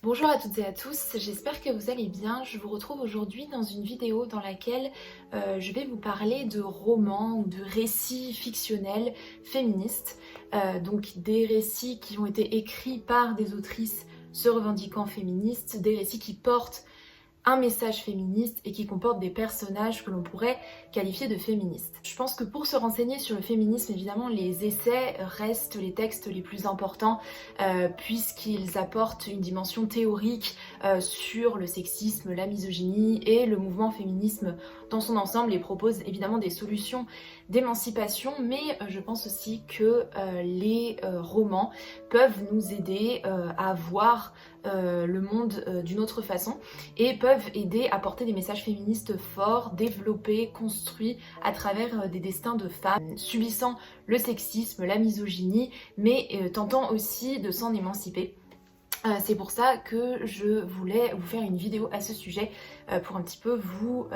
Bonjour à toutes et à tous, j'espère que vous allez bien. Je vous retrouve aujourd'hui dans une vidéo dans laquelle je vais vous parler de romans ou de récits fictionnels féministes. Donc des récits qui ont été écrits par des autrices se revendiquant féministes, des récits qui portent un message féministe et qui comporte des personnages que l'on pourrait qualifier de féministes. Je pense que pour se renseigner sur le féminisme, évidemment, les essais restent les textes les plus importants puisqu'ils apportent une dimension théorique sur le sexisme, la misogynie et le mouvement féminisme dans son ensemble et proposent évidemment des solutions d'émancipation, mais je pense aussi que les romans peuvent nous aider à voir le monde d'une autre façon et peuvent aider à porter des messages féministes forts, développés, construits à travers des destins de femmes subissant le sexisme, la misogynie, mais tentant aussi de s'en émanciper. C'est pour ça que je voulais vous faire une vidéo à ce sujet pour un petit peu vous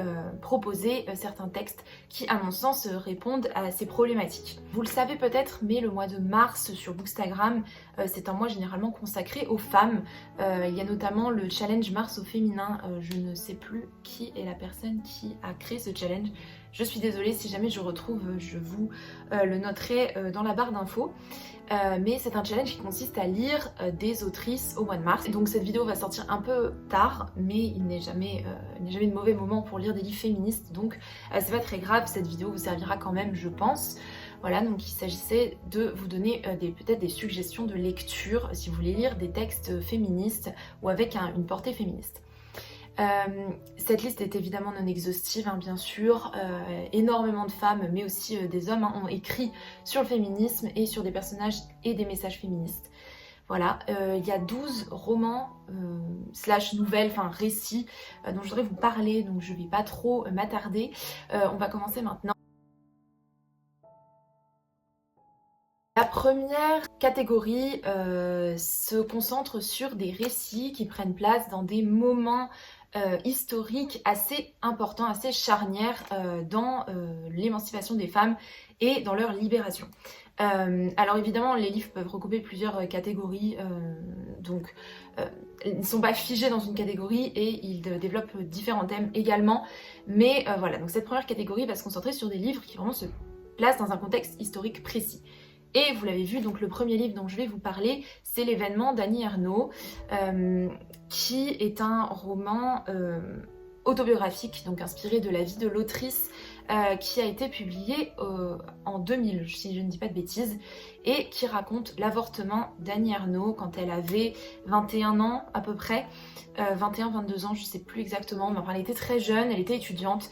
proposer certains textes qui, à mon sens, répondent à ces problématiques. Vous le savez peut-être, mais le mois de mars sur Bookstagram, c'est un mois généralement consacré aux femmes. Il y a notamment le challenge Mars au féminin. Je ne sais plus qui est la personne qui a créé ce challenge. Je suis désolée, si jamais je retrouve, je vous le noterai dans la barre d'infos. Mais c'est un challenge qui consiste à lire des autrices au mois de mars. Donc cette vidéo va sortir un peu tard, mais il n'est jamais de mauvais moment pour lire des livres féministes. Donc c'est pas très grave, cette vidéo vous servira quand même, je pense. Voilà, donc il s'agissait de vous donner peut-être des suggestions de lecture si vous voulez lire des textes féministes ou avec une portée féministe. Cette liste est évidemment non exhaustive, hein, bien sûr. Énormément de femmes, mais aussi des hommes, ont écrit sur le féminisme et sur des personnages et des messages féministes. Voilà, il y a 12 romans slash nouvelles, enfin récits dont je voudrais vous parler, donc je ne vais pas trop m'attarder. On va commencer maintenant. La première catégorie se concentre sur des récits qui prennent place dans des moments historiques assez importants, assez charnières dans l'émancipation des femmes et dans leur libération. Alors évidemment, les livres peuvent recouper plusieurs catégories, donc ils ne sont pas figés dans une catégorie et ils développent différents thèmes également. Mais voilà, donc cette première catégorie va se concentrer sur des livres qui vraiment se placent dans un contexte historique précis. Et vous l'avez vu, donc le premier livre dont je vais vous parler, c'est L'événement d'Annie Ernaux, qui est un roman autobiographique, donc inspiré de la vie de l'autrice, qui a été publié en 2000, si je ne dis pas de bêtises, et qui raconte l'avortement d'Annie Ernaux quand elle avait 21 ans à peu près, 21-22 ans, je ne sais plus exactement, mais enfin elle était très jeune, elle était étudiante,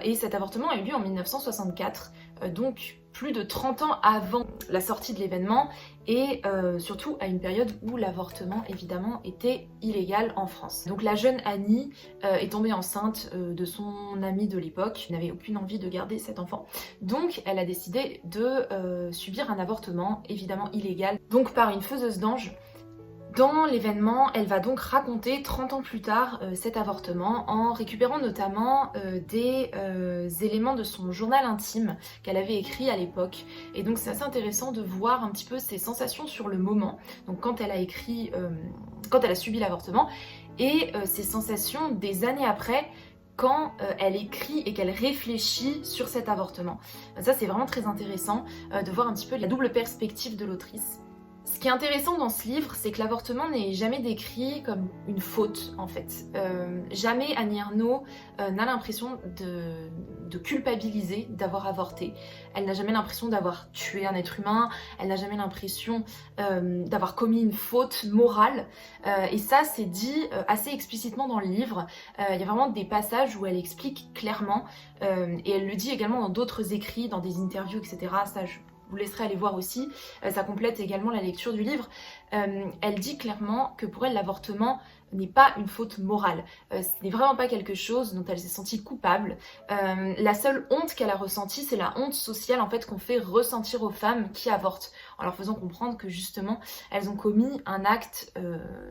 et cet avortement a eu lieu en 1964, donc plus de 30 ans avant la sortie de l'événement et surtout à une période où l'avortement évidemment était illégal en France. Donc la jeune Annie est tombée enceinte de son amie de l'époque, qui n'avait aucune envie de garder cet enfant. Donc elle a décidé de subir un avortement évidemment illégal, donc par une faiseuse d'ange. Dans l'événement, elle va donc raconter 30 ans plus tard cet avortement en récupérant notamment des éléments de son journal intime qu'elle avait écrit à l'époque. Et donc c'est assez intéressant de voir un petit peu ses sensations sur le moment, donc quand elle a écrit, quand elle a subi l'avortement, et ses sensations des années après, quand elle écrit et qu'elle réfléchit sur cet avortement. Ça c'est vraiment très intéressant de voir un petit peu la double perspective de l'autrice. Ce qui est intéressant dans ce livre, c'est que l'avortement n'est jamais décrit comme une faute en fait. Jamais Annie Ernaux n'a l'impression de culpabiliser d'avoir avorté. Elle n'a jamais l'impression d'avoir tué un être humain, elle n'a jamais l'impression d'avoir commis une faute morale. Et ça, c'est dit assez explicitement dans le livre. Il y a vraiment des passages où elle explique clairement, et elle le dit également dans d'autres écrits, dans des interviews, etc. Ça, je vous laisserai aller voir aussi, ça complète également la lecture du livre. Elle dit clairement que pour elle l'avortement n'est pas une faute morale, ce n'est vraiment pas quelque chose dont elle s'est sentie coupable. La seule honte qu'elle a ressentie, c'est la honte sociale en fait qu'on fait ressentir aux femmes qui avortent, en leur faisant comprendre que justement elles ont commis un acte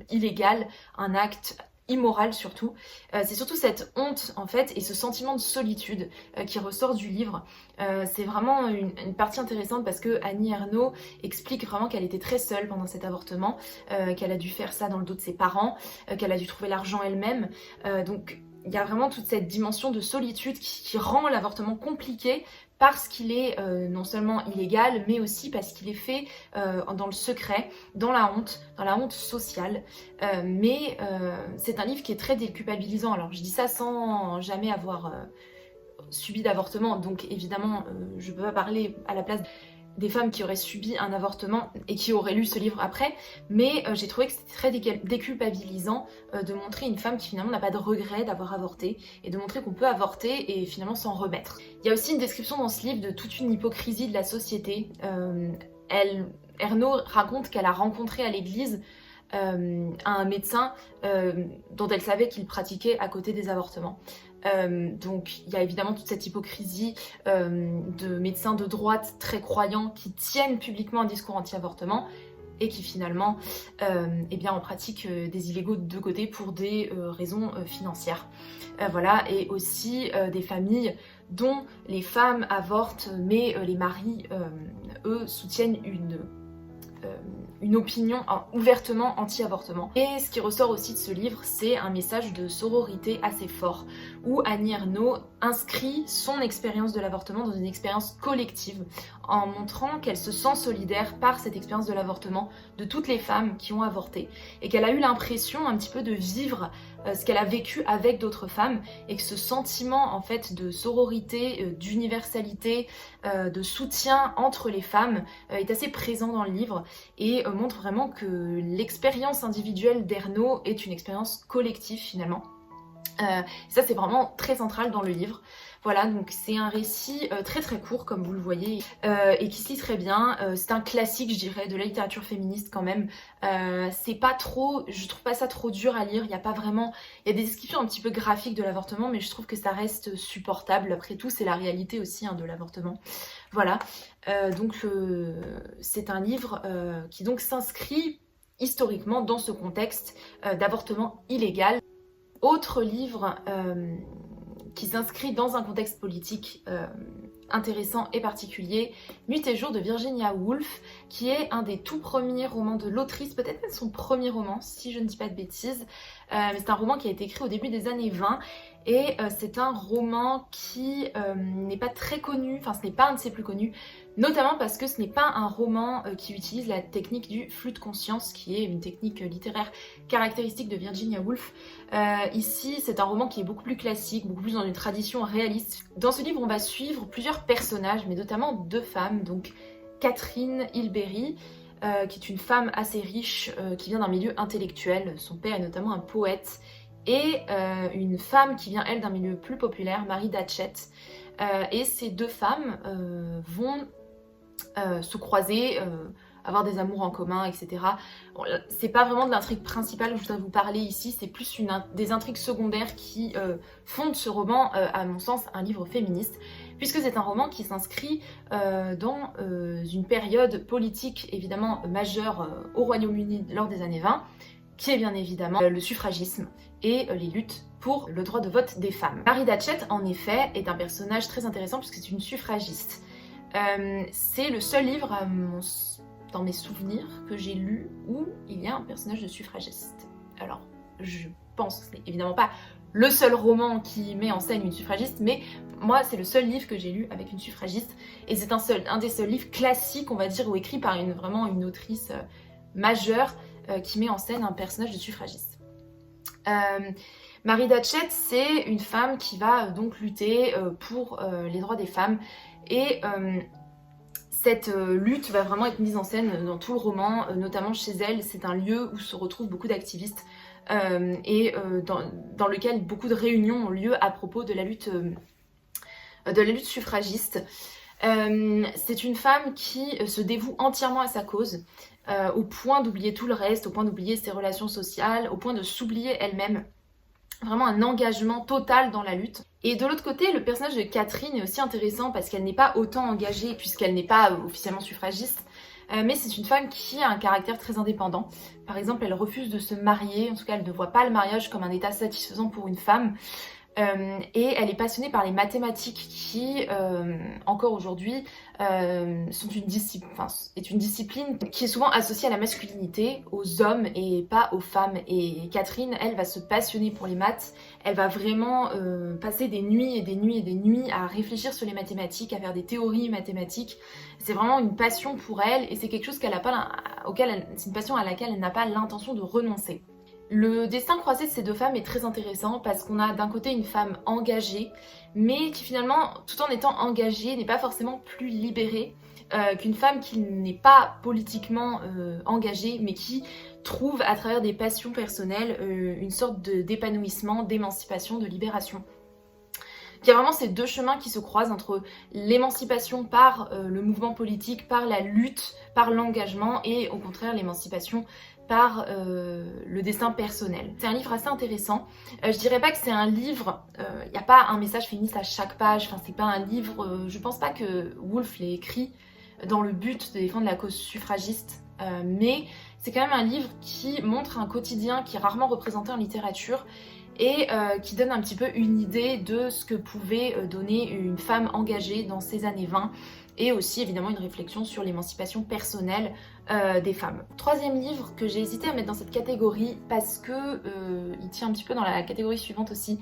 illégal, un acte immorale surtout. C'est surtout cette honte en fait et ce sentiment de solitude qui ressort du livre. C'est vraiment une partie intéressante parce que Annie Ernaux explique vraiment qu'elle était très seule pendant cet avortement, qu'elle a dû faire ça dans le dos de ses parents, qu'elle a dû trouver l'argent elle-même. Donc il y a vraiment toute cette dimension de solitude qui rend l'avortement compliqué parce qu'il est non seulement illégal, mais aussi parce qu'il est fait dans le secret, dans la honte sociale. Mais c'est un livre qui est très déculpabilisant. Alors je dis ça sans jamais avoir subi d'avortement, donc évidemment je ne peux pas parler à la place des femmes qui auraient subi un avortement et qui auraient lu ce livre après, mais j'ai trouvé que c'était très déculpabilisant de montrer une femme qui finalement n'a pas de regret d'avoir avorté et de montrer qu'on peut avorter et finalement s'en remettre. Il y a aussi une description dans ce livre de toute une hypocrisie de la société. Ernaux raconte qu'elle a rencontré à l'église un médecin dont elle savait qu'il pratiquait à côté des avortements. Donc il y a évidemment toute cette hypocrisie de médecins de droite très croyants qui tiennent publiquement un discours anti-avortement et qui finalement eh bien, en pratiquent des illégaux de deux côtés pour des raisons financières. Voilà, et aussi des familles dont les femmes avortent mais les maris, eux, soutiennent une opinion ouvertement anti-avortement. Et ce qui ressort aussi de ce livre, c'est un message de sororité assez fort, où Annie Ernaux inscrit son expérience de l'avortement dans une expérience collective, en montrant qu'elle se sent solidaire par cette expérience de l'avortement de toutes les femmes qui ont avorté, et qu'elle a eu l'impression un petit peu de vivre ce qu'elle a vécu avec d'autres femmes, et que ce sentiment en fait de sororité, d'universalité, de soutien entre les femmes est assez présent dans le livre, et montre vraiment que l'expérience individuelle d'Ernaux est une expérience collective finalement. Ça c'est vraiment très central dans le livre. Voilà, donc c'est un récit très très court comme vous le voyez et qui se lit très bien. C'est un classique je dirais de la littérature féministe quand même. C'est pas trop, je trouve pas ça trop dur à lire, il y a pas vraiment, il y a des descriptions un petit peu graphiques de l'avortement mais je trouve que ça reste supportable. Après tout c'est la réalité aussi de l'avortement. Voilà, donc c'est un livre qui donc s'inscrit historiquement dans ce contexte d'avortement illégal. Autre livre qui s'inscrit dans un contexte politique intéressant et particulier, Nuit et jour de Virginia Woolf, qui est un des tout premiers romans de l'autrice, peut-être même son premier roman, si je ne dis pas de bêtises. Mais c'est un roman qui a été écrit au début des années 20 et c'est un roman qui n'est pas très connu, enfin ce n'est pas un de ses plus connus, notamment parce que ce n'est pas un roman qui utilise la technique du flux de conscience, qui est une technique littéraire caractéristique de Virginia Woolf. Ici, c'est un roman qui est beaucoup plus classique, beaucoup plus dans une tradition réaliste. Dans ce livre, on va suivre plusieurs personnages, mais notamment deux femmes, donc Catherine Hilberry, qui est une femme assez riche, qui vient d'un milieu intellectuel, son père est notamment un poète, et une femme qui vient, elle, d'un milieu plus populaire, Marie Datchet. Et ces deux femmes vont se croiser, avoir des amours en commun, etc. Bon, c'est pas vraiment de l'intrigue principale que je voudrais vous parler ici, c'est plus des intrigues secondaires qui font de ce roman, à mon sens, un livre féministe, puisque c'est un roman qui s'inscrit dans une période politique évidemment majeure au Royaume-Uni lors des années 20, qui est bien évidemment le suffragisme et les luttes pour le droit de vote des femmes. Marie Datchet, en effet, est un personnage très intéressant puisque c'est une suffragiste. C'est le seul livre dans mes souvenirs que j'ai lu où il y a un personnage de suffragiste. Alors, je pense que ce n'est évidemment pas le seul roman qui met en scène une suffragiste, mais moi, c'est le seul livre que j'ai lu avec une suffragiste, et c'est un des seuls livres classiques, on va dire, ou écrit par vraiment une autrice majeure qui met en scène un personnage de suffragiste. Marie Datchet, c'est une femme qui va donc lutter pour les droits des femmes, et cette lutte va vraiment être mise en scène dans tout le roman, notamment chez elle. C'est un lieu où se retrouvent beaucoup d'activistes et dans lequel beaucoup de réunions ont lieu à propos de la lutte suffragiste. C'est une femme qui se dévoue entièrement à sa cause, au point d'oublier tout le reste, au point d'oublier ses relations sociales, au point de s'oublier elle-même. Vraiment un engagement total dans la lutte. Et de l'autre côté, le personnage de Catherine est aussi intéressant parce qu'elle n'est pas autant engagée puisqu'elle n'est pas officiellement suffragiste. mais c'est une femme qui a un caractère très indépendant. Par exemple, elle refuse de se marier, en tout cas elle ne voit pas le mariage comme un état satisfaisant pour une femme. Et elle est passionnée par les mathématiques qui, encore aujourd'hui, est une discipline qui est souvent associée à la masculinité, aux hommes et pas aux femmes. Et Catherine, elle, va se passionner pour les maths. Elle va vraiment passer des nuits et des nuits et des nuits à réfléchir sur les mathématiques, à faire des théories mathématiques. C'est vraiment une passion pour elle et c'est quelque chose c'est une passion à laquelle elle n'a pas l'intention de renoncer. Le destin croisé de ces deux femmes est très intéressant parce qu'on a d'un côté une femme engagée, mais qui finalement, tout en étant engagée, n'est pas forcément plus libérée qu'une femme qui n'est pas politiquement engagée, mais qui trouve à travers des passions personnelles une sorte d'épanouissement, d'émancipation, de libération. Il y a vraiment ces deux chemins qui se croisent entre l'émancipation par le mouvement politique, par la lutte, par l'engagement, et au contraire l'émancipation par le destin personnel. C'est un livre assez intéressant. Je dirais pas que c'est un livre, il n'y a pas un message féministe à chaque page, enfin c'est pas un livre, je pense pas que Woolf l'ait écrit dans le but de défendre la cause suffragiste, mais c'est quand même un livre qui montre un quotidien qui est rarement représenté en littérature et qui donne un petit peu une idée de ce que pouvait donner une femme engagée dans ces années 20 et aussi évidemment une réflexion sur l'émancipation personnelle des femmes. Troisième livre que j'ai hésité à mettre dans cette catégorie parce que il tient un petit peu dans la catégorie suivante aussi,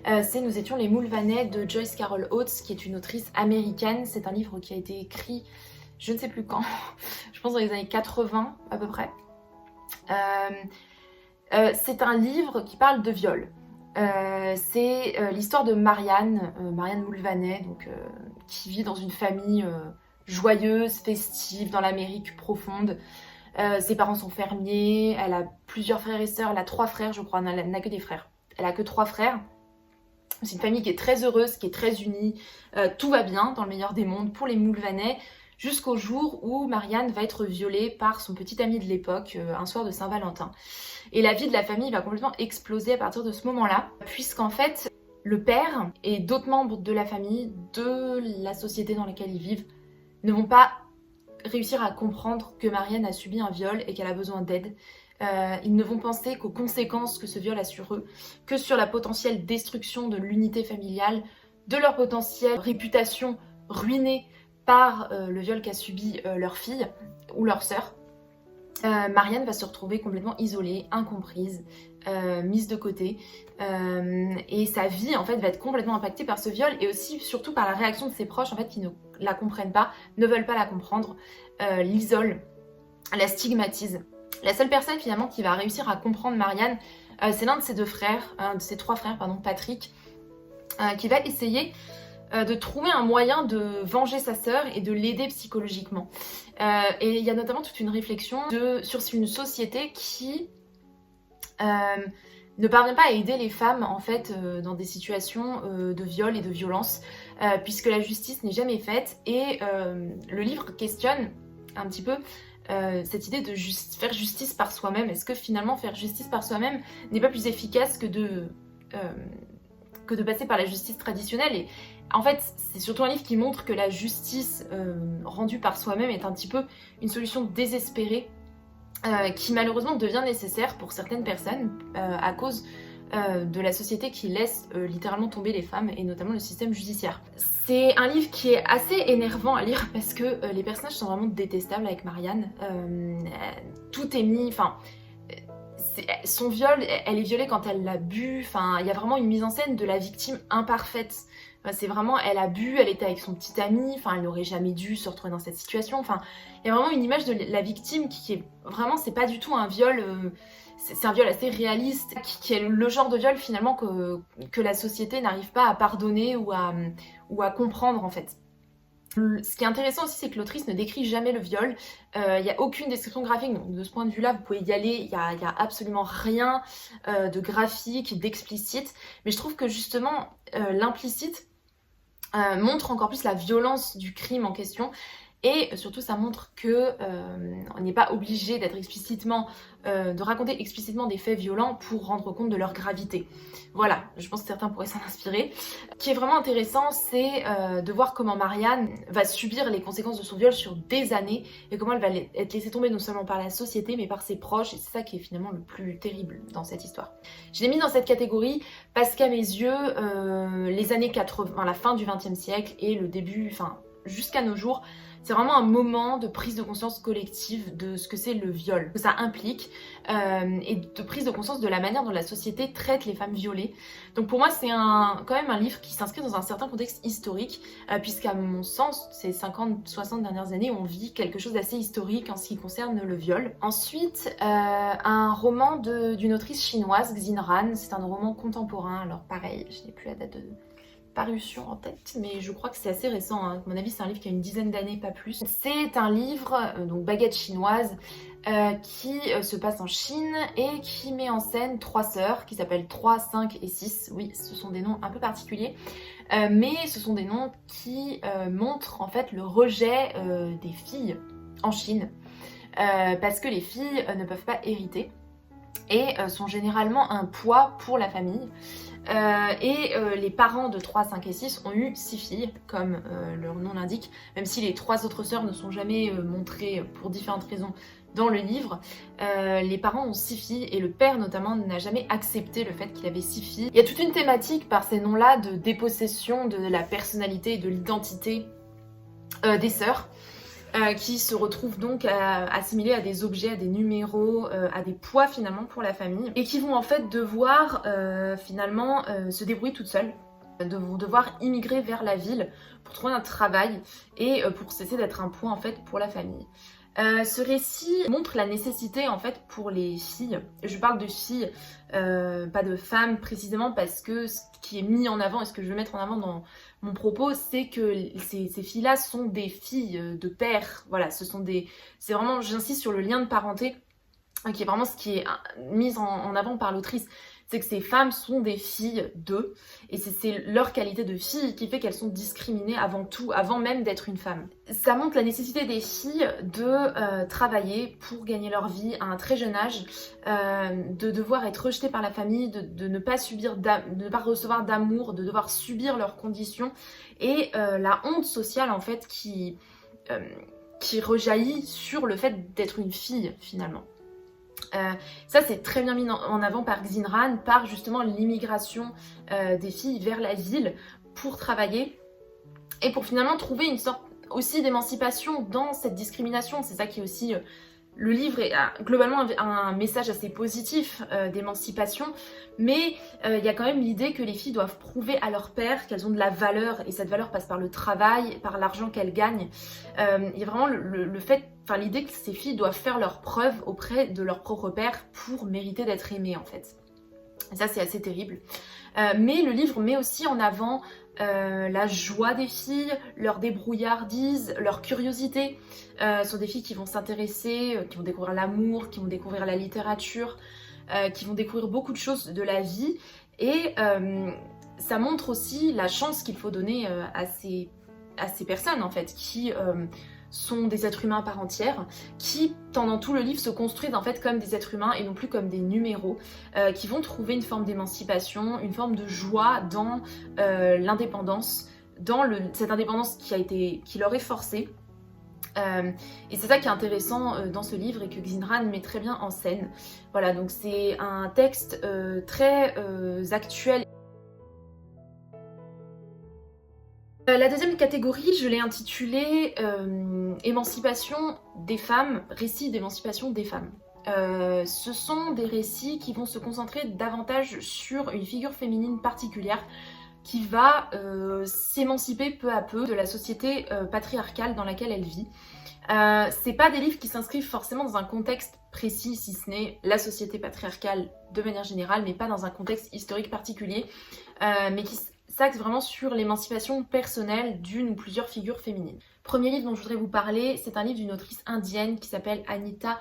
c'est Nous étions les Mulvaney de Joyce Carol Oates, qui est une autrice américaine. C'est un livre qui a été écrit, je ne sais plus quand, je pense dans les années 80 à peu près. C'est un livre qui parle de viol. C'est l'histoire de Marianne Mulvaney, donc, qui vit dans une famille joyeuse, festive, dans l'Amérique profonde. Ses parents sont fermiers, elle a plusieurs frères et sœurs, elle a 3 frères je crois, elle n'a que des frères. Elle a que 3 frères. C'est une famille qui est très heureuse, qui est très unie, tout va bien dans le meilleur des mondes pour les Mulvaney, jusqu'au jour où Marianne va être violée par son petit ami de l'époque, un soir de Saint-Valentin. Et la vie de la famille va complètement exploser à partir de ce moment-là, puisqu'en fait, le père et d'autres membres de la famille, de la société dans laquelle ils vivent, ne vont pas réussir à comprendre que Marianne a subi un viol et qu'elle a besoin d'aide. Ils ne vont penser qu'aux conséquences que ce viol a sur eux, que sur la potentielle destruction de l'unité familiale, de leur potentielle réputation ruinée par le viol qu'a subi leur fille ou leur sœur. Marianne va se retrouver complètement isolée, incomprise, mise de côté, et sa vie en fait va être complètement impactée par ce viol et aussi surtout par la réaction de ses proches en fait qui ne la comprennent pas, ne veulent pas la comprendre, l'isolent, la stigmatisent. La seule personne finalement qui va réussir à comprendre Marianne, c'est l'un de ses 2 frères, de ses 3 frères pardon, Patrick, qui va essayer de trouver un moyen de venger sa sœur et de l'aider psychologiquement. Et il y a notamment toute une réflexion sur une société qui ne parvient pas à aider les femmes en fait dans des situations de viol et de violence, puisque la justice n'est jamais faite. Et le livre questionne un petit peu cette idée de faire justice par soi-même. Est-ce que finalement faire justice par soi-même n'est pas plus efficace que de passer par la justice traditionnelle? Et en fait, c'est surtout un livre qui montre que la justice rendue par soi-même est un petit peu une solution désespérée qui malheureusement devient nécessaire pour certaines personnes à cause de la société qui laisse littéralement tomber les femmes et notamment le système judiciaire. C'est un livre qui est assez énervant à lire parce que les personnages sont vraiment détestables avec Marianne. Tout est mis... son viol, elle est violée quand elle l'a bu, enfin il y a vraiment une mise en scène de la victime imparfaite. C'est vraiment, elle a bu, elle était avec son petit ami, enfin elle n'aurait jamais dû se retrouver dans cette situation, enfin il y a vraiment une image de la victime qui est vraiment, c'est pas du tout un viol, c'est un viol assez réaliste, qui est le genre de viol finalement que la société n'arrive pas à pardonner ou à comprendre en fait. Ce qui est intéressant aussi, c'est que l'autrice ne décrit jamais le viol. Il n'y a aucune description graphique, donc de ce point de vue-là, vous pouvez y aller. Il n'y a absolument rien de graphique, d'explicite. Mais je trouve que justement, l'implicite montre encore plus la violence du crime en question. Et surtout, ça montre que on n'est pas obligé d'être explicitement, de raconter explicitement des faits violents pour rendre compte de leur gravité. Voilà, je pense que certains pourraient s'en inspirer. Ce qui est vraiment intéressant, c'est de voir comment Marianne va subir les conséquences de son viol sur des années et comment elle va être laissée tomber non seulement par la société mais par ses proches, et c'est ça qui est finalement le plus terrible dans cette histoire. Je l'ai mis dans cette catégorie parce qu'à mes yeux, les années 80, la fin du XXe siècle et le début, enfin jusqu'à nos jours, c'est vraiment un moment de prise de conscience collective de ce que c'est le viol, que ça implique, et de prise de conscience de la manière dont la société traite les femmes violées. Donc pour moi, c'est quand même un livre qui s'inscrit dans un certain contexte historique, puisqu'à mon sens, ces 50-60 dernières années, on vit quelque chose d'assez historique en ce qui concerne le viol. Ensuite, un roman d'une autrice chinoise, Xin Ran. C'est un roman contemporain, alors pareil, je n'ai plus la date de parution en tête, mais je crois que c'est assez récent, hein. À mon avis, c'est un livre qui a une dizaine d'années, pas plus. C'est un livre, donc Baguette chinoise, qui se passe en Chine et qui met en scène trois sœurs qui s'appellent 3, 5 et 6. Oui, ce sont des noms un peu particuliers, mais ce sont des noms qui montrent en fait le rejet des filles en Chine, parce que les filles ne peuvent pas hériter et sont généralement un poids pour la famille. Les parents de 3, 5 et 6 ont eu 6 filles, comme leur nom l'indique, même si les 3 autres sœurs ne sont jamais montrées pour différentes raisons dans le livre. Les parents ont 6 filles et le père notamment n'a jamais accepté le fait qu'il avait 6 filles. Il y a toute une thématique par ces noms-là de dépossession de la personnalité et de l'identité des sœurs. Qui se retrouvent donc assimilés à des objets, à des numéros, à des poids finalement pour la famille, et qui vont en fait devoir finalement se débrouiller toutes seules, vont devoir immigrer vers la ville pour trouver un travail et pour cesser d'être un poids en fait pour la famille. Ce récit montre la nécessité en fait pour les filles, je parle de filles, pas de femmes précisément, parce que ce qui est mis en avant et ce que je veux mettre en avant dans mon propos, c'est que ces filles-là sont des filles de père, voilà, c'est vraiment, j'insiste sur le lien de parenté, qui est vraiment ce qui est mis en avant par l'autrice. C'est que ces femmes sont des filles d'eux, et c'est leur qualité de fille qui fait qu'elles sont discriminées avant tout, avant même d'être une femme. Ça montre la nécessité des filles de travailler pour gagner leur vie à un très jeune âge, de devoir être rejetées par la famille, de ne pas de ne pas recevoir d'amour, de devoir subir leurs conditions, et la honte sociale en fait qui rejaillit sur le fait d'être une fille finalement. Ça c'est très bien mis en avant par Xin Ran, par justement l'immigration des filles vers la ville pour travailler et pour finalement trouver une sorte aussi d'émancipation dans cette discrimination. C'est ça qui est aussi... le livre a globalement un message assez positif d'émancipation, mais il y a quand même l'idée que les filles doivent prouver à leur père qu'elles ont de la valeur, et cette valeur passe par le travail, par l'argent qu'elles gagnent. Il y a vraiment le fait, enfin l'idée que ces filles doivent faire leurs preuves auprès de leur propre père pour mériter d'être aimées en fait. Et ça c'est assez terrible. Mais le livre met aussi en avant la joie des filles, leur débrouillardise, leur curiosité. Ce sont des filles qui vont s'intéresser, qui vont découvrir l'amour, qui vont découvrir la littérature, qui vont découvrir beaucoup de choses de la vie. Et ça montre aussi la chance qu'il faut donner à ces personnes en fait, qui sont des êtres humains à part entière, qui pendant tout le livre se construisent en fait comme des êtres humains et non plus comme des numéros, qui vont trouver une forme d'émancipation, une forme de joie dans l'indépendance, dans cette indépendance qui leur est forcée. Et c'est ça qui est intéressant dans ce livre et que Xin Ran met très bien en scène. Voilà, donc c'est un texte très actuel. La deuxième catégorie, je l'ai intitulée Émancipation des femmes, récits d'émancipation des femmes. Ce sont des récits qui vont se concentrer davantage sur une figure féminine particulière qui va s'émanciper peu à peu de la société patriarcale dans laquelle elle vit. C'est pas des livres qui s'inscrivent forcément dans un contexte précis, si ce n'est la société patriarcale de manière générale, mais pas dans un contexte historique particulier, mais qui s'axe vraiment sur l'émancipation personnelle d'une ou plusieurs figures féminines. Premier livre dont je voudrais vous parler, c'est un livre d'une autrice indienne qui s'appelle Anita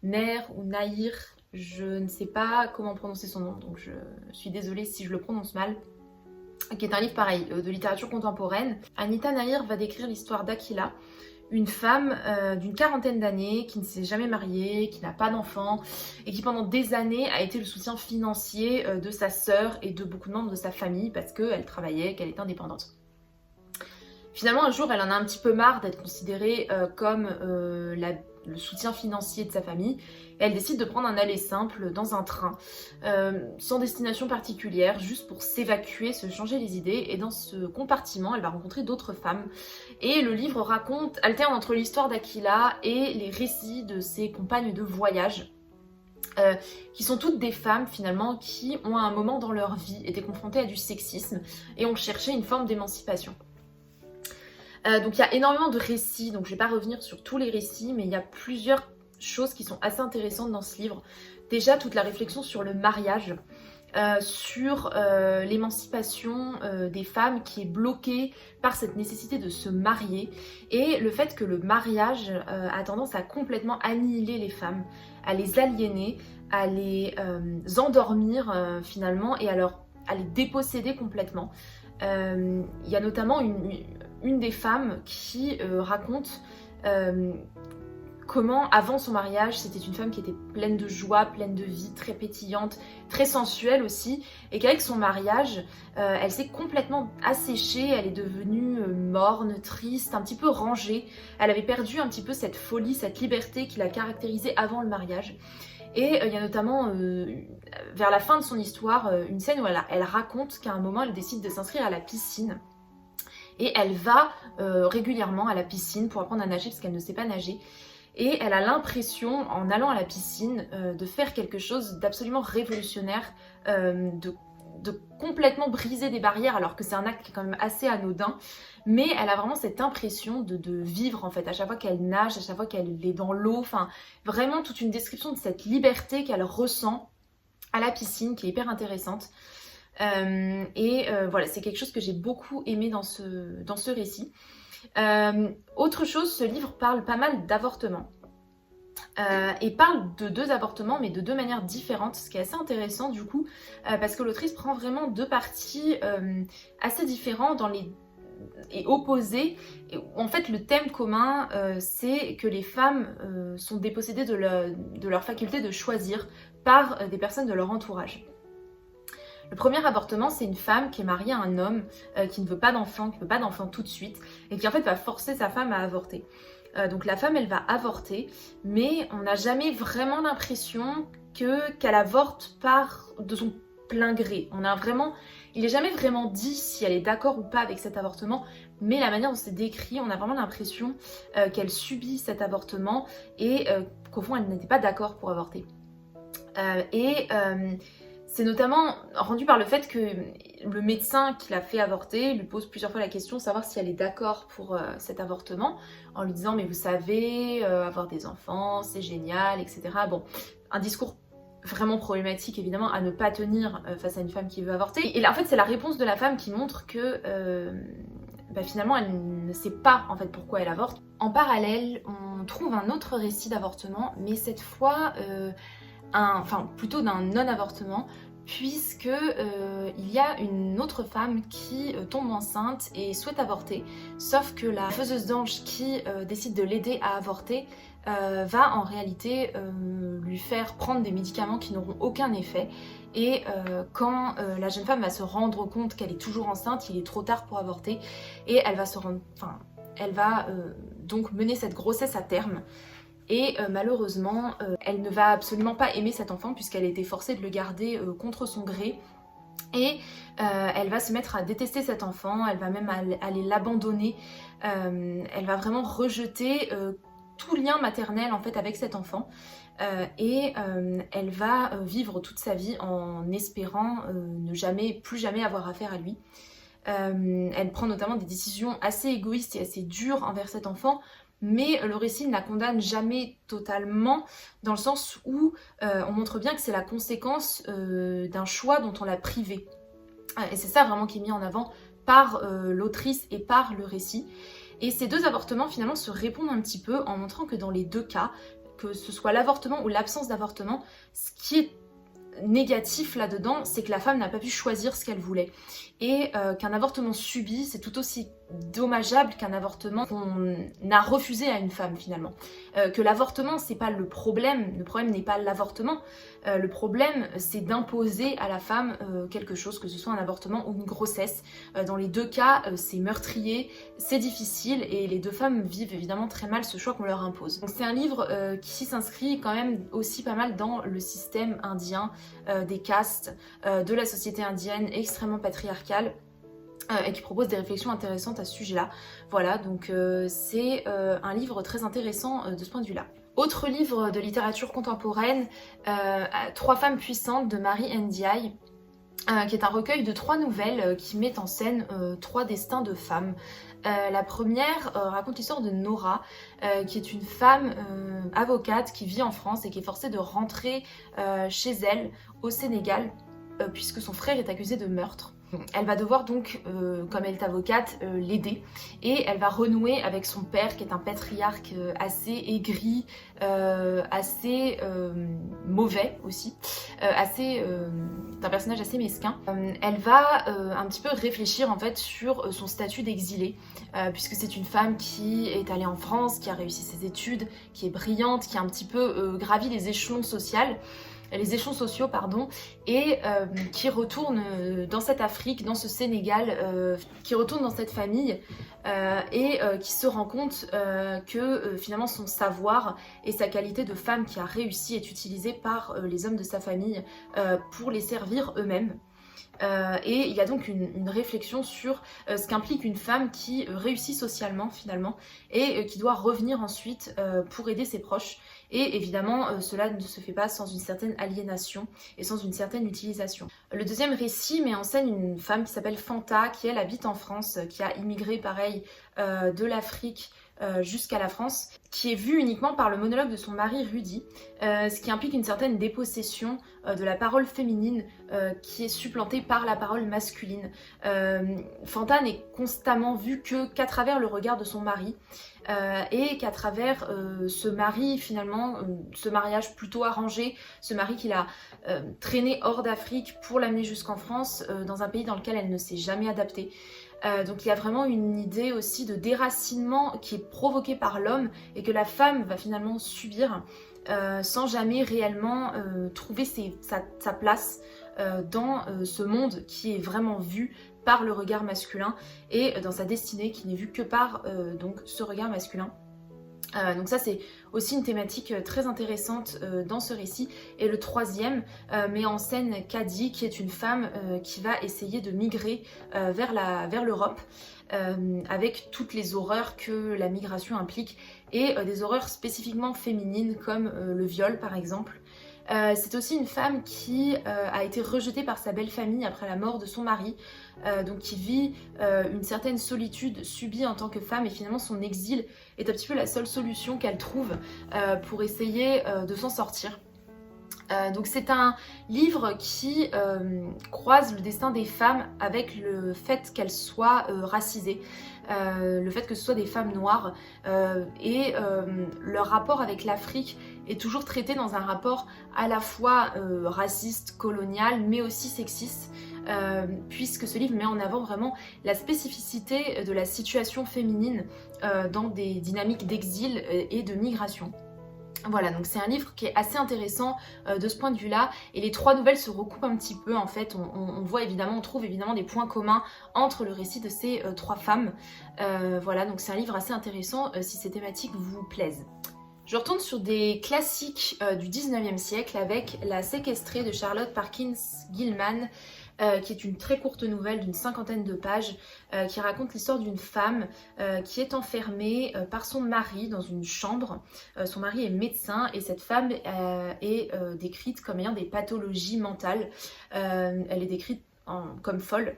Nair ou Nair, je ne sais pas comment prononcer son nom, donc je suis désolée si je le prononce mal, qui est un livre pareil, de littérature contemporaine. Anita Nair va décrire l'histoire d'Akila, une femme d'une quarantaine d'années qui ne s'est jamais mariée, qui n'a pas d'enfant et qui pendant des années a été le soutien financier de sa sœur et de beaucoup de membres de sa famille parce qu'elle travaillait, qu'elle était indépendante. Finalement, un jour, elle en a un petit peu marre d'être considérée comme le soutien financier de sa famille. Et elle décide de prendre un aller simple dans un train, sans destination particulière, juste pour s'évacuer, se changer les idées. Et dans ce compartiment, elle va rencontrer d'autres femmes. Et le livre alterne entre l'histoire d'Aquila et les récits de ses compagnes de voyage. Qui sont toutes des femmes finalement qui ont à un moment dans leur vie été confrontées à du sexisme et ont cherché une forme d'émancipation. Donc il y a énormément de récits, donc je vais pas revenir sur tous les récits, mais il y a plusieurs choses qui sont assez intéressantes dans ce livre. Déjà toute la réflexion sur le mariage, sur l'émancipation des femmes qui est bloquée par cette nécessité de se marier et le fait que le mariage a tendance à complètement annihiler les femmes, à les aliéner, à les endormir finalement et à les déposséder complètement. Il y a notamment une des femmes qui raconte comment avant son mariage c'était une femme qui était pleine de joie, pleine de vie, très pétillante, très sensuelle aussi, et qu'avec son mariage elle s'est complètement asséchée, elle est devenue morne, triste, un petit peu rangée, elle avait perdu un petit peu cette folie, cette liberté qui la caractérisait avant le mariage. Et il y a notamment vers la fin de son histoire une scène où elle raconte qu'à un moment elle décide de s'inscrire à la piscine. Et elle va régulièrement à la piscine pour apprendre à nager parce qu'elle ne sait pas nager. Et elle a l'impression, en allant à la piscine, de faire quelque chose d'absolument révolutionnaire, de complètement briser des barrières, alors que c'est un acte qui est quand même assez anodin. Mais elle a vraiment cette impression de vivre en fait, à chaque fois qu'elle nage, à chaque fois qu'elle est dans l'eau. Enfin, vraiment toute une description de cette liberté qu'elle ressent à la piscine qui est hyper intéressante. Voilà, c'est quelque chose que j'ai beaucoup aimé dans ce récit. Autre chose, ce livre parle pas mal d'avortement. Et parle de 2 avortements, mais de 2 manières différentes, ce qui est assez intéressant du coup, parce que l'autrice prend vraiment 2 parties assez différentes et opposées. Et en fait, le thème commun, c'est que les femmes sont dépossédées de leur faculté de choisir par des personnes de leur entourage. Le premier avortement, c'est une femme qui est mariée à un homme qui ne veut pas d'enfant, qui ne veut pas d'enfant tout de suite, et qui en fait va forcer sa femme à avorter. Donc la femme, elle va avorter, mais on n'a jamais vraiment l'impression qu'elle avorte de son plein gré. Il n'est jamais vraiment dit si elle est d'accord ou pas avec cet avortement, mais la manière dont c'est décrit, on a vraiment l'impression qu'elle subit cet avortement et qu'au fond, elle n'était pas d'accord pour avorter. C'est notamment rendu par le fait que le médecin qui l'a fait avorter lui pose plusieurs fois la question de savoir si elle est d'accord pour cet avortement, en lui disant mais vous savez, avoir des enfants c'est génial, etc. Bon, un discours vraiment problématique évidemment à ne pas tenir face à une femme qui veut avorter. Et là en fait c'est la réponse de la femme qui montre que finalement elle ne sait pas en fait pourquoi elle avorte. En parallèle on trouve un autre récit d'avortement, mais cette fois plutôt d'un non-avortement, puisque il y a une autre femme qui tombe enceinte et souhaite avorter, sauf que la faiseuse d'ange qui décide de l'aider à avorter va en réalité lui faire prendre des médicaments qui n'auront aucun effet, et quand la jeune femme va se rendre compte qu'elle est toujours enceinte, il est trop tard pour avorter et elle va donc mener cette grossesse à terme. Et malheureusement, elle ne va absolument pas aimer cet enfant puisqu'elle a été forcée de le garder contre son gré. Et elle va se mettre à détester cet enfant, elle va même aller l'abandonner. Elle va vraiment rejeter tout lien maternel en fait avec cet enfant. Elle va vivre toute sa vie en espérant plus jamais avoir affaire à lui. Elle prend notamment des décisions assez égoïstes et assez dures envers cet enfant, mais le récit ne la condamne jamais totalement, dans le sens où on montre bien que c'est la conséquence d'un choix dont on l'a privée. Et c'est ça vraiment qui est mis en avant par l'autrice et par le récit. Et ces 2 avortements finalement se répondent un petit peu en montrant que dans les 2 cas, que ce soit l'avortement ou l'absence d'avortement, ce qui est négatif là-dedans, c'est que la femme n'a pas pu choisir ce qu'elle voulait. Et qu'un avortement subi, c'est tout aussi dommageable qu'un avortement qu'on a refusé à une femme finalement. Que l'avortement c'est pas le problème n'est pas l'avortement, le problème c'est d'imposer à la femme quelque chose, que ce soit un avortement ou une grossesse. Dans les deux cas c'est meurtrier, c'est difficile et les deux femmes vivent évidemment très mal ce choix qu'on leur impose. Donc c'est un livre qui s'inscrit quand même aussi pas mal dans le système indien, des castes, de la société indienne extrêmement patriarcale. Et qui propose des réflexions intéressantes à ce sujet-là. Voilà, donc c'est un livre très intéressant de ce point de vue-là. Autre livre de littérature contemporaine, Trois femmes puissantes de Marie Ndiaye, qui est un recueil de 3 nouvelles qui met en scène 3 destins de femmes. La première raconte l'histoire de Nora, qui est une femme avocate qui vit en France et qui est forcée de rentrer chez elle au Sénégal, puisque son frère est accusé de meurtre. Elle va devoir donc, comme elle est avocate, l'aider et elle va renouer avec son père qui est un patriarche assez aigri, assez mauvais aussi, un personnage assez mesquin. Elle va un petit peu réfléchir en fait sur son statut d'exilée, puisque c'est une femme qui est allée en France, qui a réussi ses études, qui est brillante, qui a un petit peu gravi les échelons sociaux, et qui retourne dans cette Afrique, dans ce Sénégal, qui retourne dans cette famille et qui se rend compte que finalement son savoir et sa qualité de femme qui a réussi est utilisée par les hommes de sa famille pour les servir eux-mêmes. Et il y a donc une réflexion sur ce qu'implique une femme qui réussit socialement finalement et qui doit revenir ensuite pour aider ses proches. Et évidemment, cela ne se fait pas sans une certaine aliénation et sans une certaine utilisation. Le deuxième récit met en scène une femme qui s'appelle Fanta, qui elle habite en France, qui a immigré pareil de l'Afrique jusqu'à la France, qui est vue uniquement par le monologue de son mari Rudy, ce qui implique une certaine dépossession de la parole féminine qui est supplantée par la parole masculine. Fanta n'est constamment vue qu'à travers le regard de son mari, et qu'à travers ce mari finalement, ce mariage plutôt arrangé, ce mari qu'il a traîné hors d'Afrique pour l'amener jusqu'en France, dans un pays dans lequel elle ne s'est jamais adaptée. Donc il y a vraiment une idée aussi de déracinement qui est provoquée par l'homme et que la femme va finalement subir sans jamais réellement trouver sa place dans ce monde qui est vraiment vu par le regard masculin et dans sa destinée qui n'est vue que par donc ce regard masculin. Donc ça c'est aussi une thématique très intéressante dans ce récit. Et le troisième met en scène Kadi, qui est une femme qui va essayer de migrer vers l'Europe, avec toutes les horreurs que la migration implique et des horreurs spécifiquement féminines comme le viol par exemple. C'est aussi une femme qui a été rejetée par sa belle famille après la mort de son mari, donc qui vit une certaine solitude subie en tant que femme, et finalement son exil est un petit peu la seule solution qu'elle trouve pour essayer de s'en sortir. Donc c'est un livre qui croise le destin des femmes avec le fait qu'elles soient racisées, le fait que ce soit des femmes noires, et leur rapport avec l'Afrique est toujours traité dans un rapport à la fois raciste, colonial, mais aussi sexiste, puisque ce livre met en avant vraiment la spécificité de la situation féminine dans des dynamiques d'exil et de migration. Voilà, donc c'est un livre qui est assez intéressant de ce point de vue-là, et les 3 nouvelles se recoupent un petit peu en fait. On trouve évidemment des points communs entre le récit de ces 3 femmes. Voilà, donc c'est un livre assez intéressant si ces thématiques vous plaisent. Je retourne sur des classiques du 19e siècle avec La séquestrée de Charlotte Parkins Gilman, qui est une très courte nouvelle d'une 50aine de pages qui raconte l'histoire d'une femme qui est enfermée par son mari dans une chambre. Son mari est médecin et cette femme est décrite comme ayant des pathologies mentales. Elle est décrite comme folle.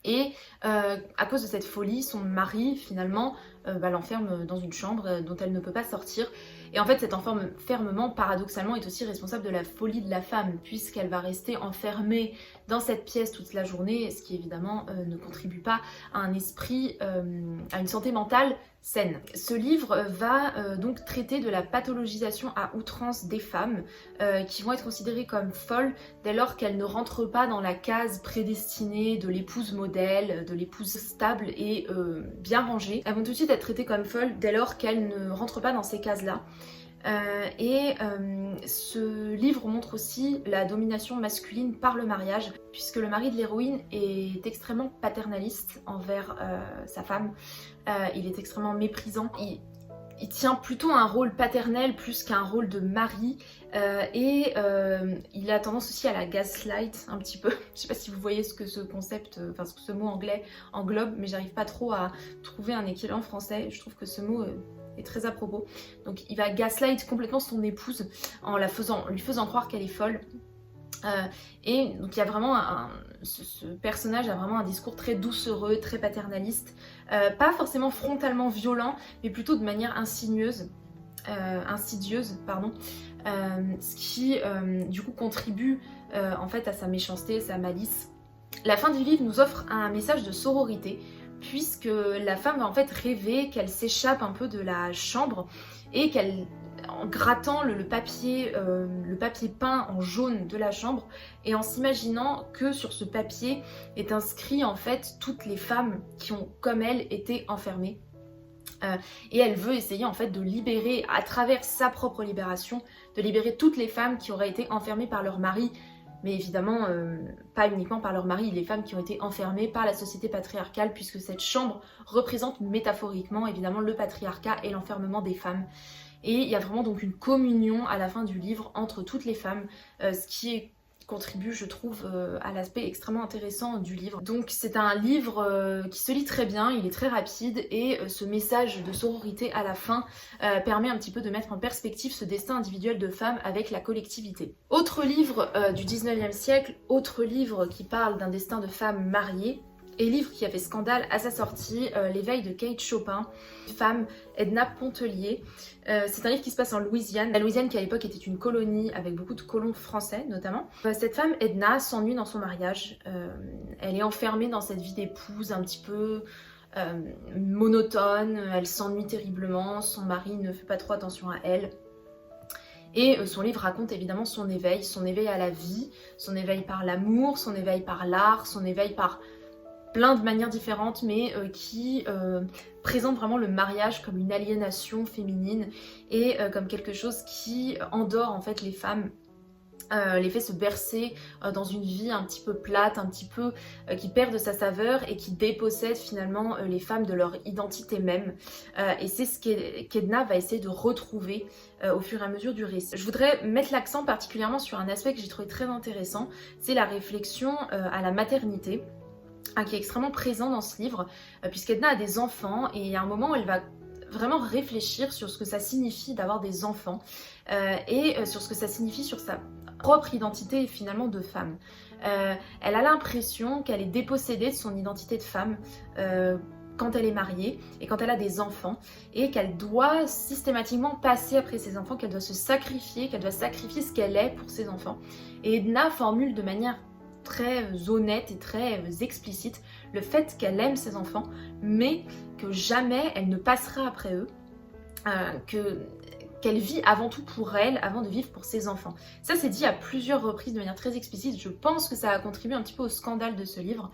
Et à cause de cette folie, son mari finalement l'enferme dans une chambre dont elle ne peut pas sortir. Et en fait, cet enfermement, paradoxalement, est aussi responsable de la folie de la femme, puisqu'elle va rester enfermée dans cette pièce toute la journée, ce qui évidemment ne contribue pas à un esprit, à une santé mentale saine. Ce livre va donc traiter de la pathologisation à outrance des femmes qui vont être considérées comme folles dès lors qu'elles ne rentrent pas dans la case prédestinée de l'épouse modèle, de l'épouse stable et bien rangée. Elles vont tout de suite être traitées comme folles dès lors qu'elles ne rentrent pas dans ces cases-là. Ce livre montre aussi la domination masculine par le mariage, puisque le mari de l'héroïne est extrêmement paternaliste envers sa femme. Il est extrêmement méprisant. Il tient plutôt un rôle paternel plus qu'un rôle de mari il a tendance aussi à la gaslight un petit peu. Je sais pas si vous voyez ce que ce concept, enfin ce que ce mot anglais englobe, mais j'arrive pas trop à trouver un équivalent français. Je trouve que ce mot est très à propos. Donc il va gaslight complètement son épouse en lui faisant croire qu'elle est folle. Et donc il y a vraiment ce personnage a vraiment un discours très doucereux, très paternaliste, pas forcément frontalement violent, mais plutôt de manière insidieuse, ce qui du coup contribue en fait à sa méchanceté, sa malice. La fin du livre nous offre un message de sororité, puisque la femme va en fait rêver qu'elle s'échappe un peu de la chambre et qu'elle, en grattant le papier peint en jaune de la chambre et en s'imaginant que sur ce papier est inscrit en fait toutes les femmes qui ont comme elle été enfermées. Et elle veut essayer en fait de libérer, à travers sa propre libération, de libérer toutes les femmes qui auraient été enfermées par leur mari, mais évidemment pas uniquement par leur mari, les femmes qui ont été enfermées par la société patriarcale, puisque cette chambre représente métaphoriquement évidemment le patriarcat et l'enfermement des femmes. Et il y a vraiment donc une communion à la fin du livre entre toutes les femmes, ce qui contribue, je trouve, à l'aspect extrêmement intéressant du livre. Donc c'est un livre qui se lit très bien, il est très rapide et ce message de sororité à la fin permet un petit peu de mettre en perspective ce destin individuel de femme avec la collectivité. Autre livre du 19e siècle, autre livre qui parle d'un destin de femme mariée, et livre qui a fait scandale à sa sortie, L'éveil de Kate Chopin, femme Edna Pontelier. C'est un livre qui se passe en Louisiane. La Louisiane qui à l'époque était une colonie avec beaucoup de colons français notamment. Cette femme, Edna, s'ennuie dans son mariage. Elle est enfermée dans cette vie d'épouse un petit peu monotone. Elle s'ennuie terriblement. Son mari ne fait pas trop attention à elle. Et son livre raconte évidemment son éveil à la vie, son éveil par l'amour, son éveil par l'art, son éveil par plein de manières différentes, mais qui présente vraiment le mariage comme une aliénation féminine et comme quelque chose qui endort en fait les femmes, les fait se bercer dans une vie un petit peu plate, un petit peu qui perd de sa saveur et qui dépossède finalement les femmes de leur identité même. Et c'est ce qu'Edna va essayer de retrouver au fur et à mesure du récit. Je voudrais mettre l'accent particulièrement sur un aspect que j'ai trouvé très intéressant, c'est la réflexion à la maternité, qui est extrêmement présent dans ce livre, puisqu'Edna a des enfants et à un moment elle va vraiment réfléchir sur ce que ça signifie d'avoir des enfants et sur ce que ça signifie sur sa propre identité finalement de femme. Elle a l'impression qu'elle est dépossédée de son identité de femme quand elle est mariée et quand elle a des enfants, et qu'elle doit systématiquement passer après ses enfants, qu'elle doit se sacrifier, qu'elle doit sacrifier ce qu'elle est pour ses enfants. Et Edna formule de manière très honnête et très explicite le fait qu'elle aime ses enfants, mais que jamais elle ne passera après eux, qu'elle vit avant tout pour elle, avant de vivre pour ses enfants. Ça c'est dit à plusieurs reprises de manière très explicite. Je pense que ça a contribué un petit peu au scandale de ce livre,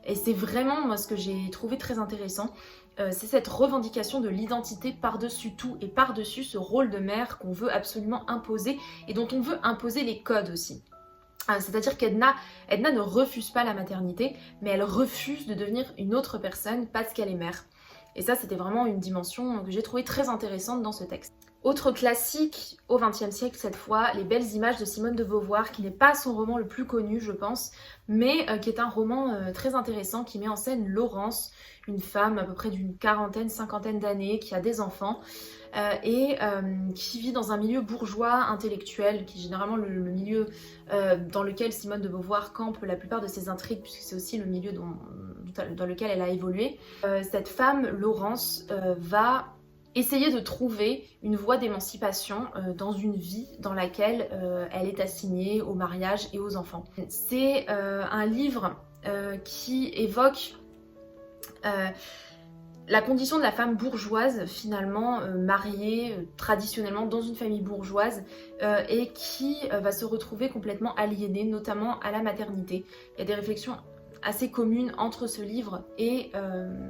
et c'est vraiment moi ce que j'ai trouvé très intéressant. C'est cette revendication de l'identité par-dessus tout et par-dessus ce rôle de mère qu'on veut absolument imposer et dont on veut imposer les codes aussi. C'est-à-dire qu'Edna ne refuse pas la maternité, mais elle refuse de devenir une autre personne parce qu'elle est mère. Et ça, c'était vraiment une dimension que j'ai trouvée très intéressante dans ce texte. Autre classique au XXe siècle cette fois, Les belles images de Simone de Beauvoir, qui n'est pas son roman le plus connu je pense, mais qui est un roman très intéressant qui met en scène Laurence, une femme à peu près d'une quarantaine, cinquantaine d'années, qui a des enfants et qui vit dans un milieu bourgeois intellectuel, qui est généralement le milieu dans lequel Simone de Beauvoir campe la plupart de ses intrigues, puisque c'est aussi le milieu dans lequel elle a évolué. Cette femme, Laurence, va essayer de trouver une voie d'émancipation dans une vie dans laquelle elle est assignée au mariage et aux enfants. C'est un livre qui évoque la condition de la femme bourgeoise, finalement mariée traditionnellement dans une famille bourgeoise et qui va se retrouver complètement aliénée, notamment à la maternité. Il y a des réflexions assez communes entre ce livre et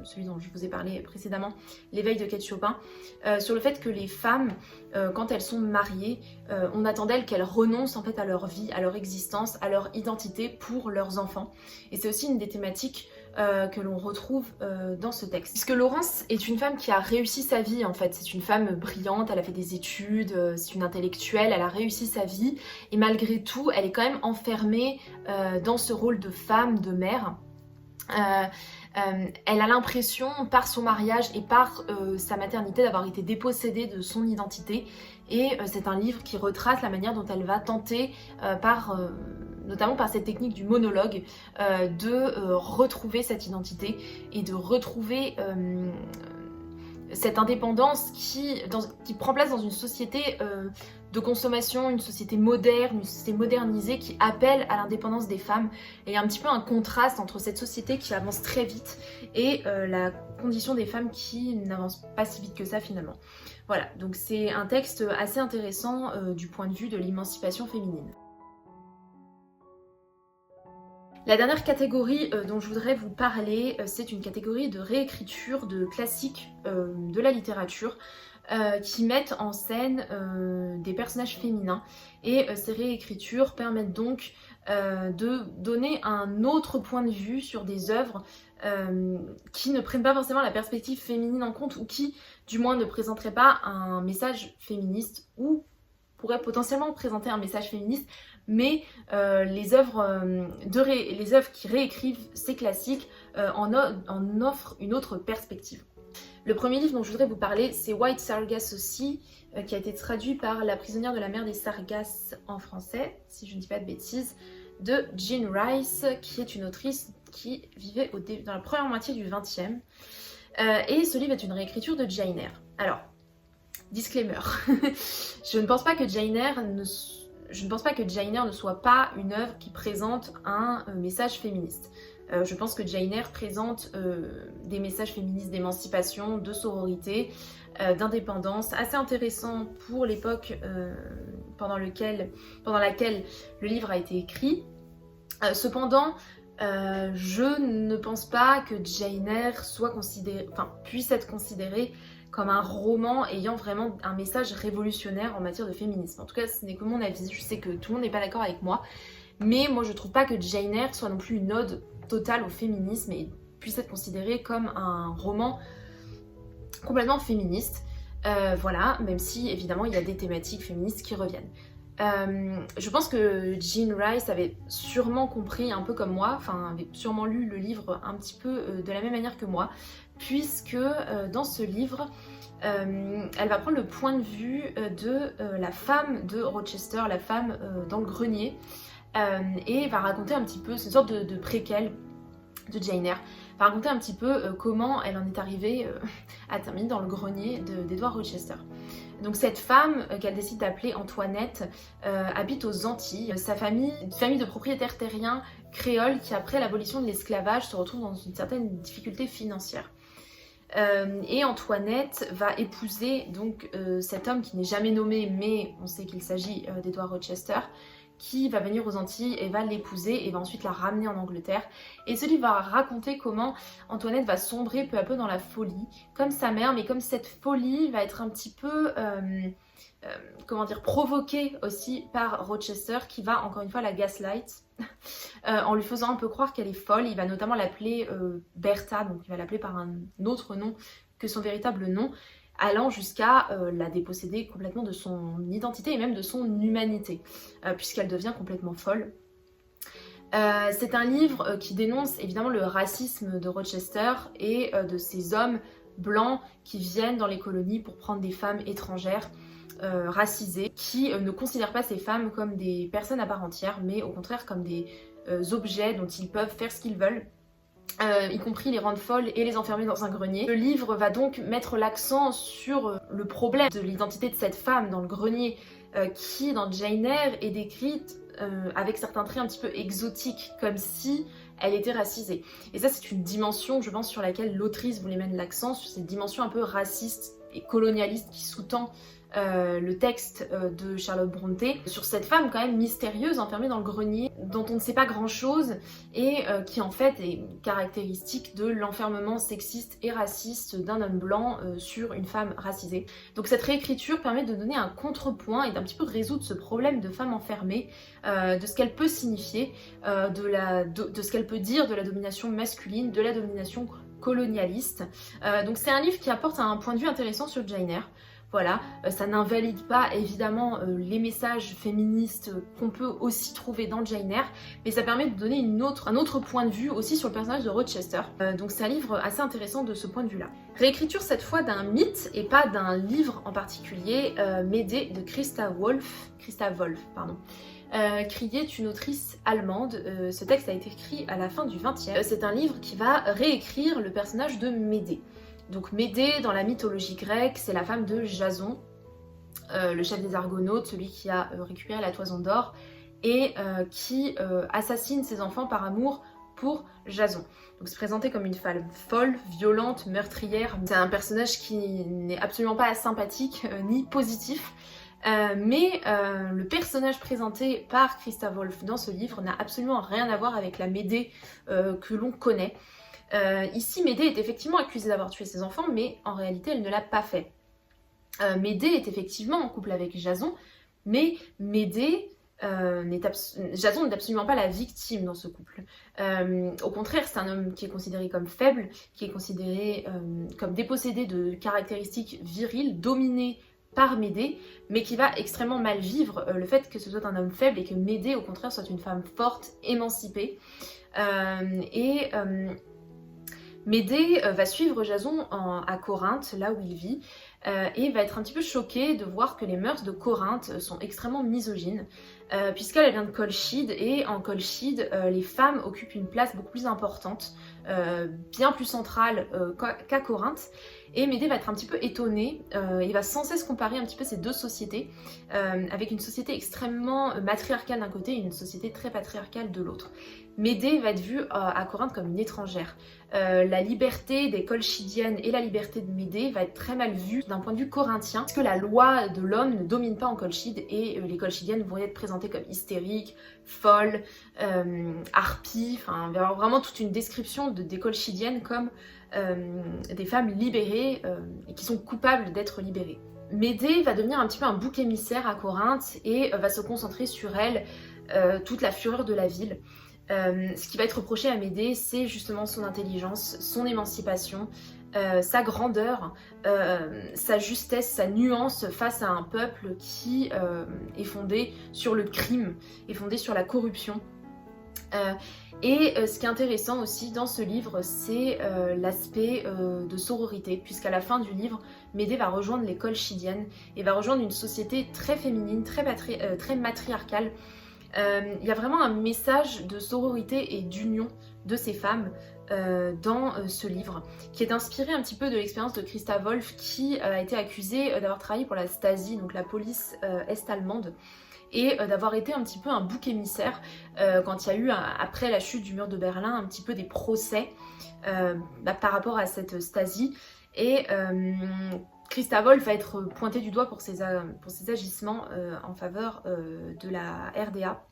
celui dont je vous ai parlé précédemment, L'éveil de Kate Chopin, sur le fait que les femmes, quand elles sont mariées, on attend d'elles qu'elles renoncent en fait à leur vie, à leur existence, à leur identité pour leurs enfants. Et c'est aussi une des thématiques que l'on retrouve dans ce texte. Puisque Laurence est une femme qui a réussi sa vie en fait, c'est une femme brillante, elle a fait des études, c'est une intellectuelle, elle a réussi sa vie et malgré tout elle est quand même enfermée dans ce rôle de femme, de mère. Elle a l'impression par son mariage et par sa maternité d'avoir été dépossédée de son identité et c'est un livre qui retrace la manière dont elle va tenter notamment par cette technique du monologue de retrouver cette identité et de retrouver cette indépendance qui prend place dans une société de consommation, une société moderne, une société modernisée qui appelle à l'indépendance des femmes. Et il y a un petit peu un contraste entre cette société qui avance très vite et la condition des femmes qui n'avancent pas si vite que ça finalement. Voilà, donc c'est un texte assez intéressant du point de vue de l'émancipation féminine. La dernière catégorie dont je voudrais vous parler, c'est une catégorie de réécriture de classiques de la littérature qui mettent en scène des personnages féminins. Et ces réécritures permettent donc de donner un autre point de vue sur des œuvres qui ne prennent pas forcément la perspective féminine en compte ou qui, du moins, ne présenteraient pas un message féministe ou pourraient potentiellement présenter un message féministe, mais les œuvres qui réécrivent ces classiques en offrent une autre perspective. Le premier livre dont je voudrais vous parler, c'est White Sargasso Sea, qui a été traduit par La prisonnière de la mer des Sargasses en français, si je ne dis pas de bêtises, de Jean Rice, qui est une autrice qui vivait dans la première moitié du XXe. Et ce livre est une réécriture de Jane Eyre. Alors, disclaimer, je ne pense pas que Jane Eyre ne soit pas une œuvre qui présente un message féministe. Je pense que Jane Eyre présente des messages féministes d'émancipation, de sororité, d'indépendance, assez intéressants pour l'époque pendant laquelle le livre a été écrit. Cependant, je ne pense pas que Jane Eyre puisse être considérée comme un roman ayant vraiment un message révolutionnaire en matière de féminisme. En tout cas, ce n'est que mon avis. Je sais que tout le monde n'est pas d'accord avec moi, mais moi je trouve pas que Jane Eyre soit non plus une ode totale au féminisme et puisse être considérée comme un roman complètement féministe. Voilà, même si évidemment il y a des thématiques féministes qui reviennent. Je pense que Jean Rice avait sûrement compris un peu comme moi, avait sûrement lu le livre un petit peu de la même manière que moi, puisque dans ce livre, elle va prendre le point de vue de la femme de Rochester, la femme dans le grenier, et va raconter un petit peu, c'est une sorte de préquel de Jane Eyre, va raconter un petit peu comment elle en est arrivée à terminer dans le grenier d'Edward Rochester. Donc cette femme qu'elle décide d'appeler Antoinette habite aux Antilles. Sa famille, une famille de propriétaires terriens créoles qui après l'abolition de l'esclavage se retrouve dans une certaine difficulté financière. Et Antoinette va épouser donc cet homme qui n'est jamais nommé, mais on sait qu'il s'agit d'Edward Rochester, qui va venir aux Antilles et va l'épouser et va ensuite la ramener en Angleterre. Et ce livre va raconter comment Antoinette va sombrer peu à peu dans la folie, comme sa mère, mais comme cette folie va être un petit peu, provoquée aussi par Rochester, qui va encore une fois la gaslight, en lui faisant un peu croire qu'elle est folle. Il va notamment l'appeler Bertha, donc il va l'appeler par un autre nom que son véritable nom, allant jusqu'à la déposséder complètement de son identité et même de son humanité, puisqu'elle devient complètement folle. C'est un livre qui dénonce évidemment le racisme de Rochester et de ces hommes blancs qui viennent dans les colonies pour prendre des femmes étrangères racisées, qui ne considèrent pas ces femmes comme des personnes à part entière, mais au contraire comme des objets dont ils peuvent faire ce qu'ils veulent. y compris les rendre folles et les enfermer dans un grenier. Le livre va donc mettre l'accent sur le problème de l'identité de cette femme dans le grenier, qui dans Jane Eyre est décrite avec certains traits un petit peu exotiques, comme si elle était racisée. Et ça, c'est une dimension, je pense, sur laquelle l'autrice voulait mettre l'accent, sur cette dimension un peu raciste et colonialiste qui sous-tend le texte de Charlotte Brontë, sur cette femme quand même mystérieuse enfermée dans le grenier, dont on ne sait pas grand chose et qui en fait est caractéristique de l'enfermement sexiste et raciste d'un homme blanc sur une femme racisée. Donc cette réécriture permet de donner un contrepoint et d'un petit peu résoudre ce problème de femme enfermée, de ce qu'elle peut signifier, de ce qu'elle peut dire de la domination masculine, de la domination colonialiste. Donc c'est un livre qui apporte un point de vue intéressant sur Jane Eyre. Voilà, ça n'invalide pas évidemment les messages féministes qu'on peut aussi trouver dans Jane Eyre, mais ça permet de donner un autre point de vue aussi sur le personnage de Rochester. Donc c'est un livre assez intéressant de ce point de vue-là. Réécriture cette fois d'un mythe et pas d'un livre en particulier, Médée de Christa Wolf, qui est une autrice allemande. Ce texte a été écrit à la fin du XXe. C'est un livre qui va réécrire le personnage de Médée. Donc Médée, dans la mythologie grecque, c'est la femme de Jason, le chef des Argonautes, celui qui a récupéré la toison d'or et qui assassine ses enfants par amour pour Jason. Donc c'est présenté comme une femme folle, violente, meurtrière. C'est un personnage qui n'est absolument pas sympathique ni positif. Mais le personnage présenté par Christa Wolf dans ce livre n'a absolument rien à voir avec la Médée que l'on connaît. Ici, Médée est effectivement accusée d'avoir tué ses enfants, mais en réalité, elle ne l'a pas fait. Médée est effectivement en couple avec Jason, mais Jason n'est absolument pas la victime dans ce couple. Au contraire, c'est un homme qui est considéré comme faible, qui est considéré comme dépossédé de caractéristiques viriles, dominé par Médée, mais qui va extrêmement mal vivre le fait que ce soit un homme faible et que Médée, au contraire, soit une femme forte, émancipée. Médée va suivre Jason à Corinthe, là où il vit, et va être un petit peu choquée de voir que les mœurs de Corinthe sont extrêmement misogynes, puisqu'elle vient de Colchide, et en Colchide, les femmes occupent une place beaucoup plus importante, bien plus centrale qu'à Corinthe. Et Médée va être un petit peu étonnée, et va sans cesse comparer un petit peu ces deux sociétés, avec une société extrêmement matriarcale d'un côté et une société très patriarcale de l'autre. Médée va être vue à Corinthe comme une étrangère. La liberté des Colchidiennes et la liberté de Médée va être très mal vue d'un point de vue corinthien, parce que la loi de l'homme ne domine pas en Colchide et les Colchidiennes vont être présentées comme hystériques, folles, harpies, enfin vraiment toute une description des Colchidiennes comme des femmes libérées et qui sont coupables d'être libérées. Médée va devenir un petit peu un bouc émissaire à Corinthe et va se concentrer sur elle toute la fureur de la ville. Ce qui va être reproché à Médée, c'est justement son intelligence, son émancipation, sa grandeur, sa justesse, sa nuance face à un peuple qui est fondé sur le crime, est fondé sur la corruption. Ce qui est intéressant aussi dans ce livre, c'est l'aspect de sororité, puisqu'à la fin du livre, Médée va rejoindre les Colchidiennes et va rejoindre une société très féminine, très matriarcale. Il y a vraiment un message de sororité et d'union de ces femmes dans ce livre, qui est inspiré un petit peu de l'expérience de Christa Wolf, qui a été accusée d'avoir travaillé pour la Stasi, donc la police est-allemande, et d'avoir été un petit peu un bouc émissaire quand il y a eu, après la chute du mur de Berlin, un petit peu des procès par rapport à cette Stasi. Et Christa Wolf va être pointée du doigt pour ses agissements en faveur de la RDA.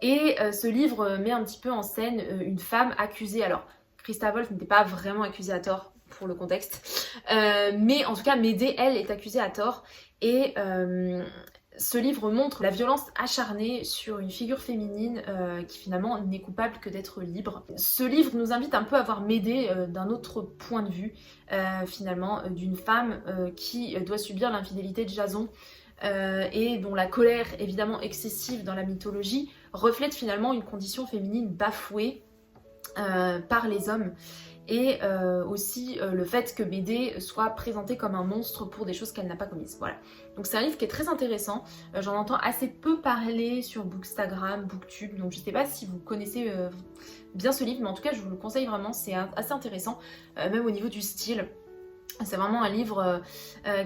Ce livre met un petit peu en scène une femme accusée. Alors, Christa Wolf n'était pas vraiment accusée à tort pour le contexte, mais en tout cas, Médée, elle, est accusée à tort. Et ce livre montre la violence acharnée sur une figure féminine qui finalement n'est coupable que d'être libre. Ce livre nous invite un peu à voir Médée d'un autre point de vue, finalement, d'une femme qui doit subir l'infidélité de Jason et dont la colère, évidemment excessive dans la mythologie, reflète finalement une condition féminine bafouée par les hommes. et aussi le fait que Médée soit présentée comme un monstre pour des choses qu'elle n'a pas commises. Voilà. Donc c'est un livre qui est très intéressant. J'en entends assez peu parler sur Bookstagram, Booktube, donc je sais pas si vous connaissez bien ce livre, mais en tout cas je vous le conseille vraiment, c'est assez intéressant, même au niveau du style. C'est vraiment un livre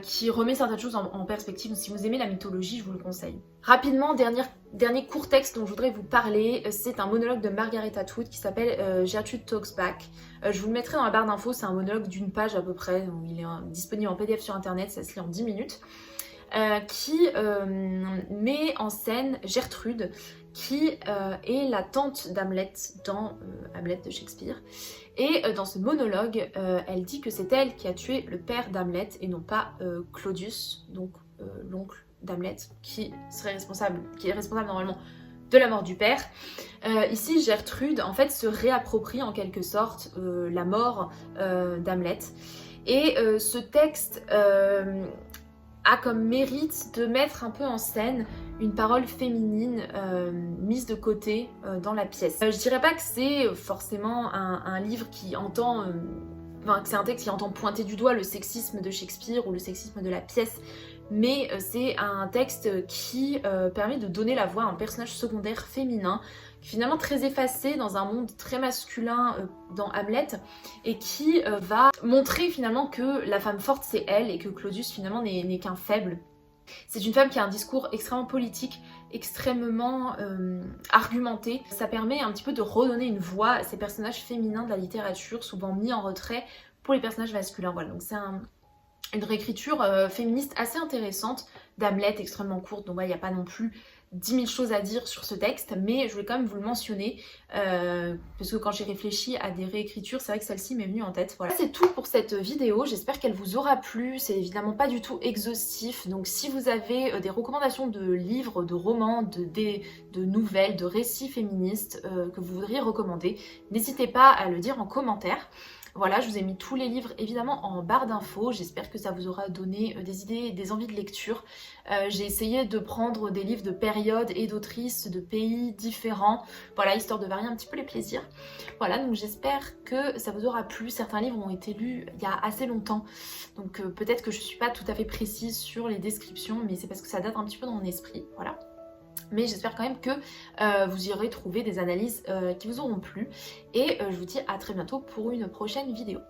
qui remet certaines choses en perspective. Si vous aimez la mythologie, je vous le conseille. Rapidement, dernier court texte dont je voudrais vous parler, c'est un monologue de Margaret Atwood qui s'appelle Gertrude Talks Back. Je vous le mettrai dans la barre d'infos, c'est un monologue d'une page à peu près, donc il est disponible en PDF sur internet, ça se lit en 10 minutes. Qui met en scène Gertrude, qui est la tante d'Hamlet dans Hamlet de Shakespeare. Et dans ce monologue, elle dit que c'est elle qui a tué le père d'Hamlet et non pas Claudius, donc l'oncle d'Hamlet, qui est responsable normalement de la mort du père. Ici, Gertrude, en fait, se réapproprie en quelque sorte la mort d'Hamlet. Et ce texte a comme mérite de mettre un peu en scène une parole féminine mise de côté dans la pièce. Je dirais pas que c'est forcément un livre qui entend... Enfin, que c'est un texte qui entend pointer du doigt le sexisme de Shakespeare ou le sexisme de la pièce, mais c'est un texte qui permet de donner la voix à un personnage secondaire féminin, finalement très effacé dans un monde très masculin dans Hamlet, et qui va montrer finalement que la femme forte c'est elle et que Claudius finalement n'est qu'un faible. C'est une femme qui a un discours extrêmement politique, extrêmement argumenté. Ça permet un petit peu de redonner une voix à ces personnages féminins de la littérature, souvent mis en retrait pour les personnages masculins. Voilà, donc c'est une réécriture féministe assez intéressante d'Hamlet, extrêmement courte, donc il n'y a pas non plus 10 000 choses à dire sur ce texte, mais je voulais quand même vous le mentionner parce que quand j'ai réfléchi à des réécritures, c'est vrai que celle-ci m'est venue en tête. Voilà, c'est tout pour cette vidéo, j'espère qu'elle vous aura plu. C'est évidemment pas du tout exhaustif, donc si vous avez des recommandations de livres, de romans, de nouvelles, de récits féministes que vous voudriez recommander, n'hésitez pas à le dire en commentaire. Voilà, je vous ai mis tous les livres évidemment en barre d'infos, j'espère que ça vous aura donné des idées et des envies de lecture. J'ai essayé de prendre des livres de périodes et d'autrices de pays différents, voilà, histoire de varier un petit peu les plaisirs. Voilà, donc j'espère que ça vous aura plu. Certains livres ont été lus il y a assez longtemps, donc peut-être que je suis pas tout à fait précise sur les descriptions, mais c'est parce que ça date un petit peu dans mon esprit, voilà. Mais j'espère quand même que vous y aurez trouvé des analyses qui vous auront plu. Et je vous dis à très bientôt pour une prochaine vidéo.